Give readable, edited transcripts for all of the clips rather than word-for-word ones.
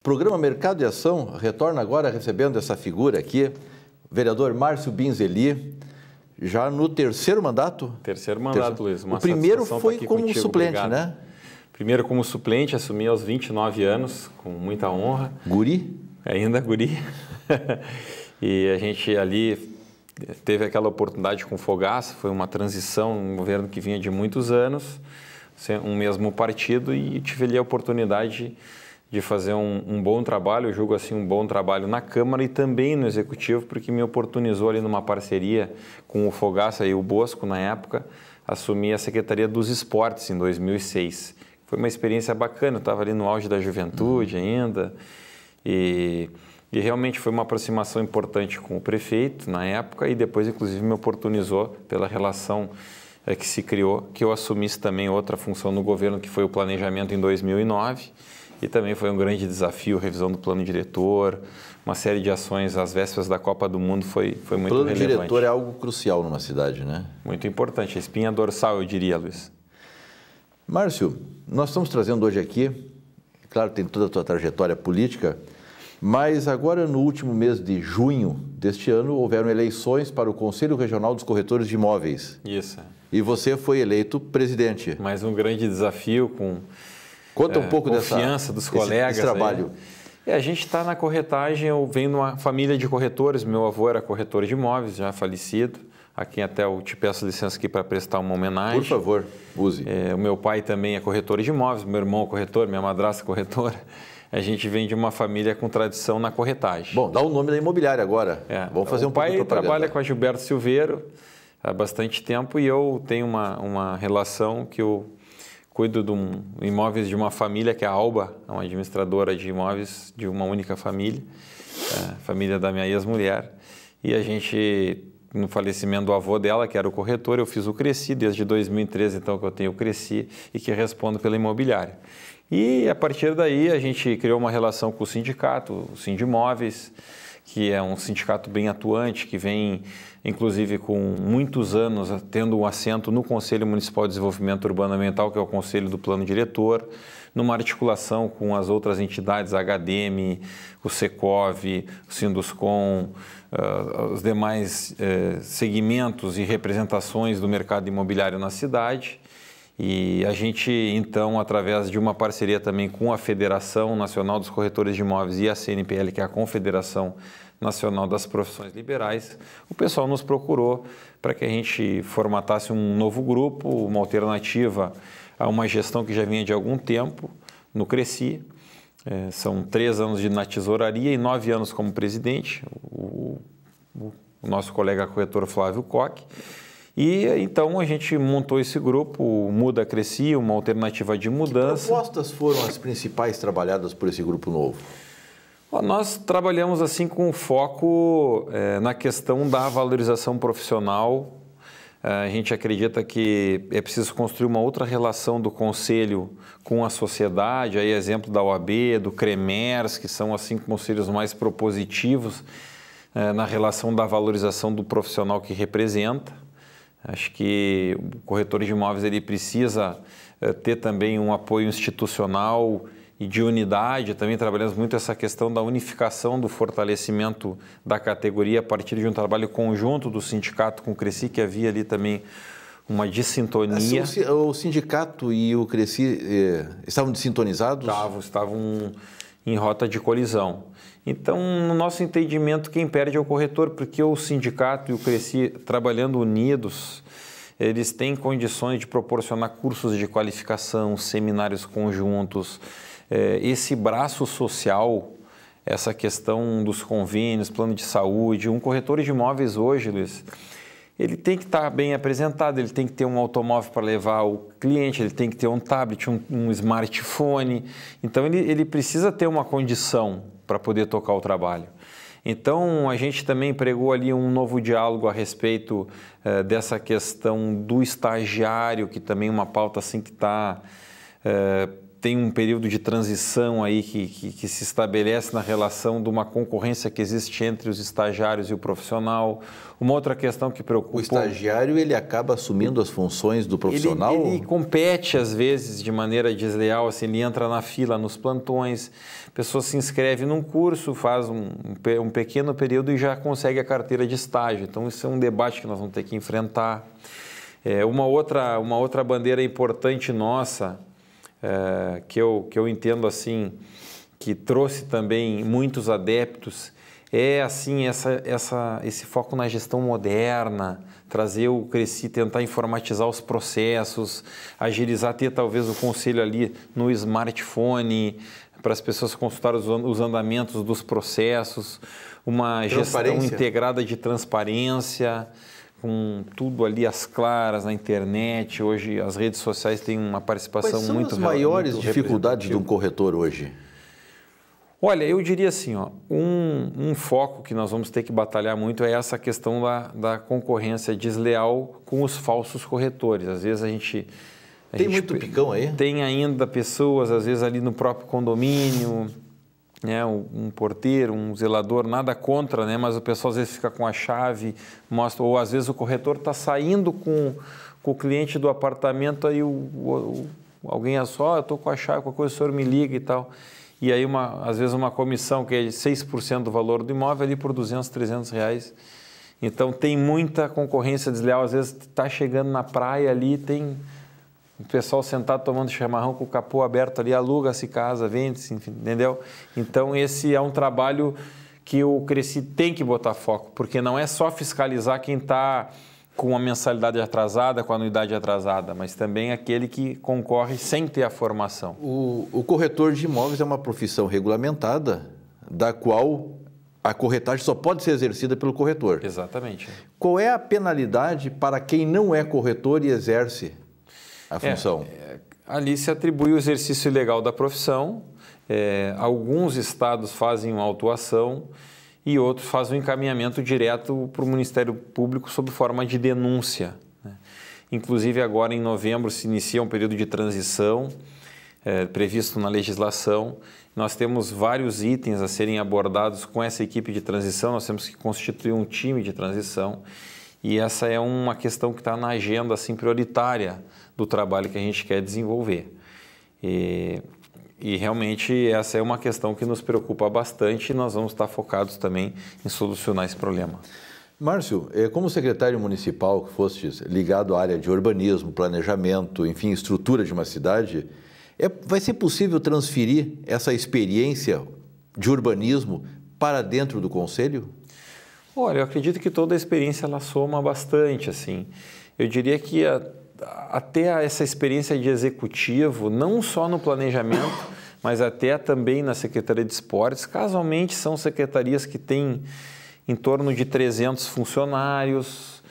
Programa Mercado e Ação retorna agora recebendo essa figura aqui, o vereador Márcio Binzeli, já no terceiro mandato. Terceiro mandato, Luiz. O primeiro foi como contigo. suplente, Obrigado. né? Primeiro como suplente, assumi aos 29 anos, com muita honra. Guri? Ainda guri. E a gente ali teve aquela oportunidade com o Fogaça, foi uma transição, um governo que vinha de muitos anos, um mesmo partido, e tive ali a oportunidade de fazer um bom trabalho, eu julgo assim um bom trabalho na Câmara e também no Executivo, porque me oportunizou ali numa parceria com o Fogaça e o Bosco na época, assumir a Secretaria dos Esportes em 2006. Foi uma experiência bacana, eu estava ali no auge da juventude ainda e realmente foi uma aproximação importante com o prefeito na época e depois inclusive me oportunizou pela relação que se criou, que eu assumisse também outra função no governo, que foi o planejamento em 2009. E também foi um grande desafio, revisão do plano diretor, uma série de ações às vésperas da Copa do Mundo foi muito relevante. O plano diretor é algo crucial numa cidade, né? Muito importante, a espinha dorsal, eu diria, Luiz. Márcio, nós estamos trazendo hoje aqui, claro, tem toda a tua trajetória política, mas agora no último mês de junho deste ano houveram eleições para o Conselho Regional dos Corretores de Imóveis. Isso. E você foi eleito presidente. Mais um grande desafio com... Conta um pouco confiança dos colegas. Esse trabalho. A gente está na corretagem, eu venho de uma família de corretores, meu avô era corretor de imóveis, já falecido, a quem até eu te peço licença aqui para prestar uma homenagem. Por favor, use. O meu pai também é corretor de imóveis, meu irmão é corretor, minha madrasta é corretora. A gente vem de uma família com tradição na corretagem. Bom, dá o nome da imobiliária agora. Vamos fazer um pouco de propaganda. O pai trabalha com a Gilberto Silveiro há bastante tempo e eu tenho uma relação que eu cuido de imóveis de uma família que é a Alba, é uma administradora de imóveis de uma única família, família da minha ex-mulher. E a gente, no falecimento do avô dela, que era o corretor, eu fiz o Cresci, desde 2013 então que eu tenho o Cresci e que respondo pela imobiliária. E a partir daí a gente criou uma relação com o sindicato, o Sindimóveis, que é um sindicato bem atuante, que vem inclusive com muitos anos tendo um assento no Conselho Municipal de Desenvolvimento Urbano Ambiental, que é o Conselho do Plano Diretor, numa articulação com as outras entidades, a HDM, o Secov, o Sinduscom, os demais segmentos e representações do mercado imobiliário na cidade. E a gente, então, através de uma parceria também com a Federação Nacional dos Corretores de Imóveis e a CNPL, que é a Confederação Nacional das Profissões Liberais, o pessoal nos procurou para que a gente formatasse um novo grupo, uma alternativa a uma gestão que já vinha de algum tempo no Cresci. São 3 anos na tesouraria e 9 anos como presidente, o nosso colega corretor Flávio Koch. E então a gente montou esse grupo, o Muda Cresci, uma alternativa de mudança. Que propostas foram as principais trabalhadas por esse grupo novo? Nós trabalhamos assim com foco na questão da valorização profissional. A gente acredita que é preciso construir uma outra relação do Conselho com a sociedade, aí exemplo da OAB, do CREMERS, que são assim conselhos mais propositivos na relação da valorização do profissional que representa. Acho que o corretor de imóveis ele precisa ter também um apoio institucional e de unidade. Também trabalhamos muito essa questão da unificação, do fortalecimento da categoria a partir de um trabalho conjunto do sindicato com o Cresci, que havia ali também uma dissintonia. O sindicato e o Cresci estavam desintonizados? Estavam em rota de colisão. Então, no nosso entendimento, quem perde é o corretor, porque o sindicato e o Cresci, trabalhando unidos, eles têm condições de proporcionar cursos de qualificação, seminários conjuntos, esse braço social, essa questão dos convênios, plano de saúde. Um corretor de imóveis hoje, Luiz, ele tem que estar bem apresentado, ele tem que ter um automóvel para levar o cliente, ele tem que ter um tablet, um smartphone. Então, ele precisa ter uma condição para poder tocar o trabalho. Então, a gente também pregou ali um novo diálogo a respeito dessa questão do estagiário, que também é uma pauta assim que está tem um período de transição aí que se estabelece na relação de uma concorrência que existe entre os estagiários e o profissional. Uma outra questão que preocupa... O estagiário, ele acaba assumindo as funções do profissional? Ele compete, às vezes, de maneira desleal, assim, ele entra na fila nos plantões, a pessoa se inscreve num curso, faz um pequeno período e já consegue a carteira de estágio. Então, isso é um debate que nós vamos ter que enfrentar. Uma outra bandeira importante nossa, que eu entendo assim, que trouxe também muitos adeptos, é assim esse foco na gestão moderna, trazer o Cresci, tentar informatizar os processos, agilizar, ter talvez o conselho ali no smartphone, para as pessoas consultarem os andamentos dos processos, uma gestão integrada de transparência, com tudo ali às claras na internet. Hoje as redes sociais têm uma participação muito relevante. Quais são as maiores dificuldades de um corretor hoje? Olha, eu diria assim, um foco que nós vamos ter que batalhar muito é essa questão da concorrência desleal com os falsos corretores. Às vezes a gente tem muito picão aí? Tem ainda pessoas, às vezes ali no próprio condomínio, né, um porteiro, um zelador, nada contra, né, mas o pessoal às vezes fica com a chave, mostra, ou às vezes o corretor está saindo com o cliente do apartamento, aí alguém eu estou com a chave, qualquer coisa o senhor me liga e tal. E aí, às vezes, uma comissão que é de 6% do valor do imóvel ali por R$200, R$300. Então, tem muita concorrência desleal. Às vezes, está chegando na praia ali, tem o pessoal sentado tomando chimarrão com o capô aberto ali, aluga-se casa, vende-se, enfim, entendeu? Então, esse é um trabalho que o Cresci tem que botar foco, porque não é só fiscalizar quem está com a mensalidade atrasada, com a anuidade atrasada, mas também aquele que concorre sem ter a formação. O corretor de imóveis é uma profissão regulamentada, da qual a corretagem só pode ser exercida pelo corretor. Exatamente. Qual é a penalidade para quem não é corretor e exerce a função? Ali se atribui o exercício ilegal da profissão. Alguns estados fazem uma autuação e outros fazem um encaminhamento direto para o Ministério Público sob forma de denúncia, né? Inclusive, agora em novembro se inicia um período de transição previsto na legislação. Nós temos vários itens a serem abordados com essa equipe de transição, nós temos que constituir um time de transição e essa é uma questão que está na agenda assim, prioritária do trabalho que a gente quer desenvolver. E realmente essa é uma questão que nos preocupa bastante e nós vamos estar focados também em solucionar esse problema. Márcio, como secretário municipal que fostes ligado à área de urbanismo, planejamento, enfim, estrutura de uma cidade, vai ser possível transferir essa experiência de urbanismo para dentro do Conselho? Olha, eu acredito que toda a experiência ela soma bastante, assim. Eu diria que até essa experiência de executivo, não só no planejamento, mas até também na Secretaria de Esportes, casualmente são secretarias que têm em torno de 300 funcionários,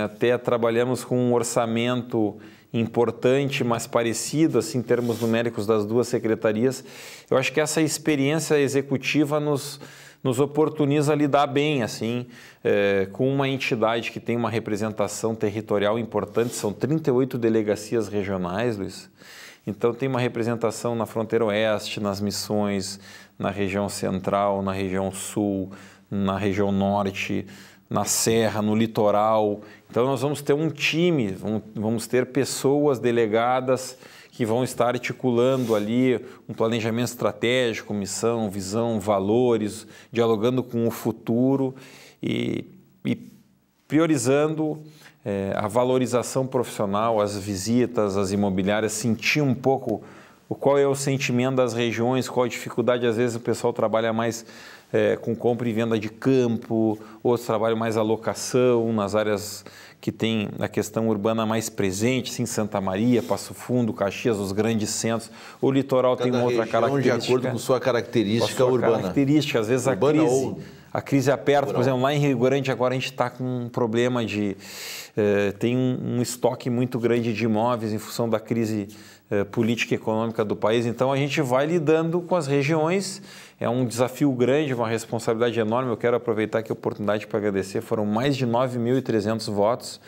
até trabalhamos com um orçamento importante, mas parecido assim, em termos numéricos das duas secretarias. Eu acho que essa experiência executiva nos oportuniza lidar bem assim, com uma entidade que tem uma representação territorial importante, são 38 delegacias regionais, Luiz. Então tem uma representação na fronteira oeste, nas Missões, na região central, na região sul, na região norte, na serra, no litoral. Então nós vamos ter um time, vamos ter pessoas delegadas que vão estar articulando ali um planejamento estratégico, missão, visão, valores, dialogando com o futuro e priorizando a valorização profissional, as visitas, as imobiliárias, sentir um pouco qual é o sentimento das regiões, qual a dificuldade. Às vezes o pessoal trabalha mais com compra e venda de campo, outros trabalham mais a locação nas áreas que tem a questão urbana mais presente, assim, Santa Maria, Passo Fundo, Caxias, os grandes centros. O litoral tem uma outra característica. De acordo com sua característica urbana. Característica, às vezes a crise aperta, por exemplo, lá em Rio Grande agora a gente está com um problema de... tem um estoque muito grande de imóveis em função da crise política e econômica do país. Então a gente vai lidando com as regiões. É um desafio grande, uma responsabilidade enorme. Eu quero aproveitar aqui a oportunidade para agradecer. Foram mais de 9.300 votos.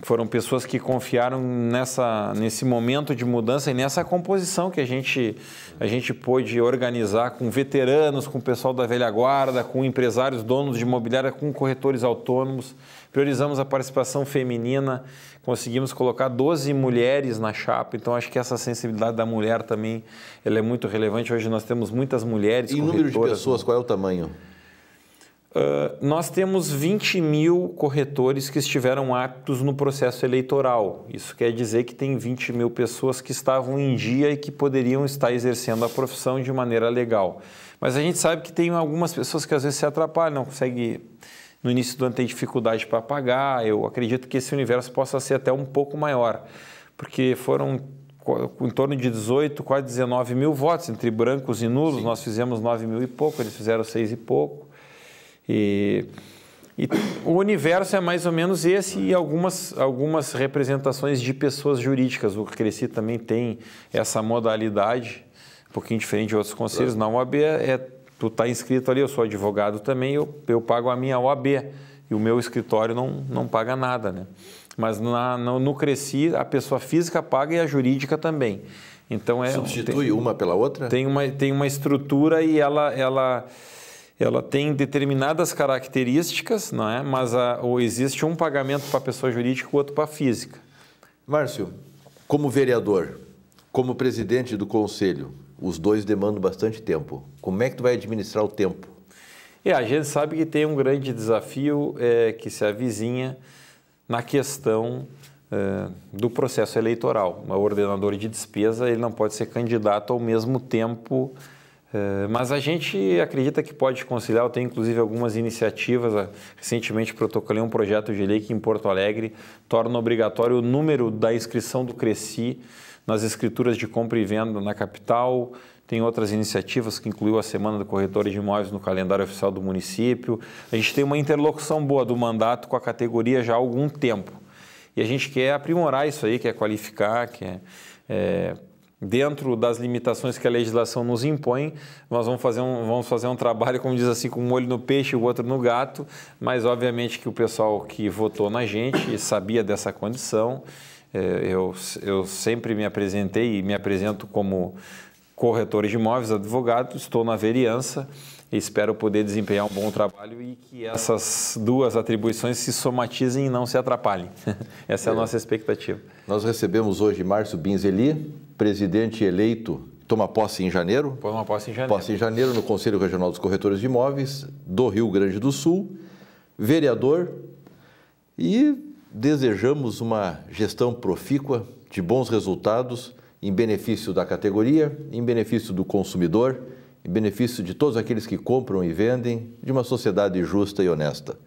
foram pessoas que confiaram nesse momento de mudança e nessa composição que a gente pôde organizar com veteranos, com o pessoal da velha guarda, com empresários, donos de imobiliária, com corretores autônomos. Priorizamos a participação feminina, conseguimos colocar 12 mulheres na chapa, então acho que essa sensibilidade da mulher também ela é muito relevante. Hoje nós temos muitas mulheres corretoras. E número de pessoas, qual é o tamanho? Nós temos 20 mil corretores que estiveram aptos no processo eleitoral. Isso quer dizer que tem 20 mil pessoas que estavam em dia e que poderiam estar exercendo a profissão de maneira legal. Mas a gente sabe que tem algumas pessoas que às vezes se atrapalham, não conseguem, no início do ano tem dificuldade para pagar. Eu acredito que esse universo possa ser até um pouco maior, porque foram em torno de 18, quase 19 mil votos, entre brancos e nulos. Sim. Nós fizemos 9 mil e pouco, eles fizeram 6 e pouco. E o universo é mais ou menos esse e algumas representações de pessoas jurídicas. O Cresci também tem essa modalidade, um pouquinho diferente de outros conselhos. Claro. Na OAB, tu está inscrito ali, eu sou advogado também, eu pago a minha OAB e o meu escritório não paga nada, né? Mas no Cresci, a pessoa física paga e a jurídica também. Então, substitui uma pela outra? Tem uma estrutura e ela tem determinadas características, não é? Mas existe um pagamento para a pessoa jurídica e outro para a física. Márcio, como vereador, como presidente do conselho, os dois demandam bastante tempo. Como é que tu vai administrar o tempo? A gente sabe que tem um grande desafio que se avizinha na questão do processo eleitoral. O ordenador de despesa ele não pode ser candidato ao mesmo tempo. Mas a gente acredita que pode conciliar. Eu tenho inclusive algumas iniciativas. Recentemente protocolei um projeto de lei que em Porto Alegre torna obrigatório o número da inscrição do Cresci nas escrituras de compra e venda na capital. Tem outras iniciativas que incluiu a Semana do Corretor de Imóveis no calendário oficial do município. A gente tem uma interlocução boa do mandato com a categoria já há algum tempo. E a gente quer aprimorar isso aí, quer qualificar, quer... Dentro das limitações que a legislação nos impõe, nós vamos fazer um trabalho, como diz assim, com um olho no peixe e o outro no gato, mas obviamente que o pessoal que votou na gente sabia dessa condição. Eu sempre me apresentei e me apresento como corretor de imóveis, advogado, estou na vereança e espero poder desempenhar um bom trabalho e que essas duas atribuições se somatizem e não se atrapalhem. Essa é a nossa expectativa. Nós recebemos hoje Márcio Binzeli, presidente eleito, toma posse em janeiro. Toma posse em janeiro. Posse em janeiro no Conselho Regional dos Corretores de Imóveis do Rio Grande do Sul, vereador, e desejamos uma gestão profícua, de bons resultados, em benefício da categoria, em benefício do consumidor, em benefício de todos aqueles que compram e vendem, de uma sociedade justa e honesta.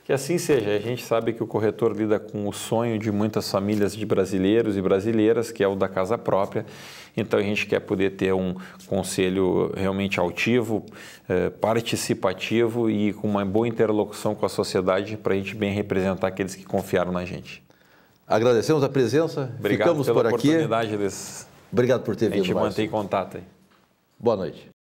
Que assim seja. A gente sabe que o corretor lida com o sonho de muitas famílias de brasileiros e brasileiras, que é o da casa própria. Então a gente quer poder ter um conselho realmente altivo, participativo e com uma boa interlocução com a sociedade para a gente bem representar aqueles que confiaram na gente. Agradecemos a presença. Obrigado Ficamos pela por aqui. oportunidade. Obrigado por ter vindo, A gente Márcio. mantém contato aí. Boa noite.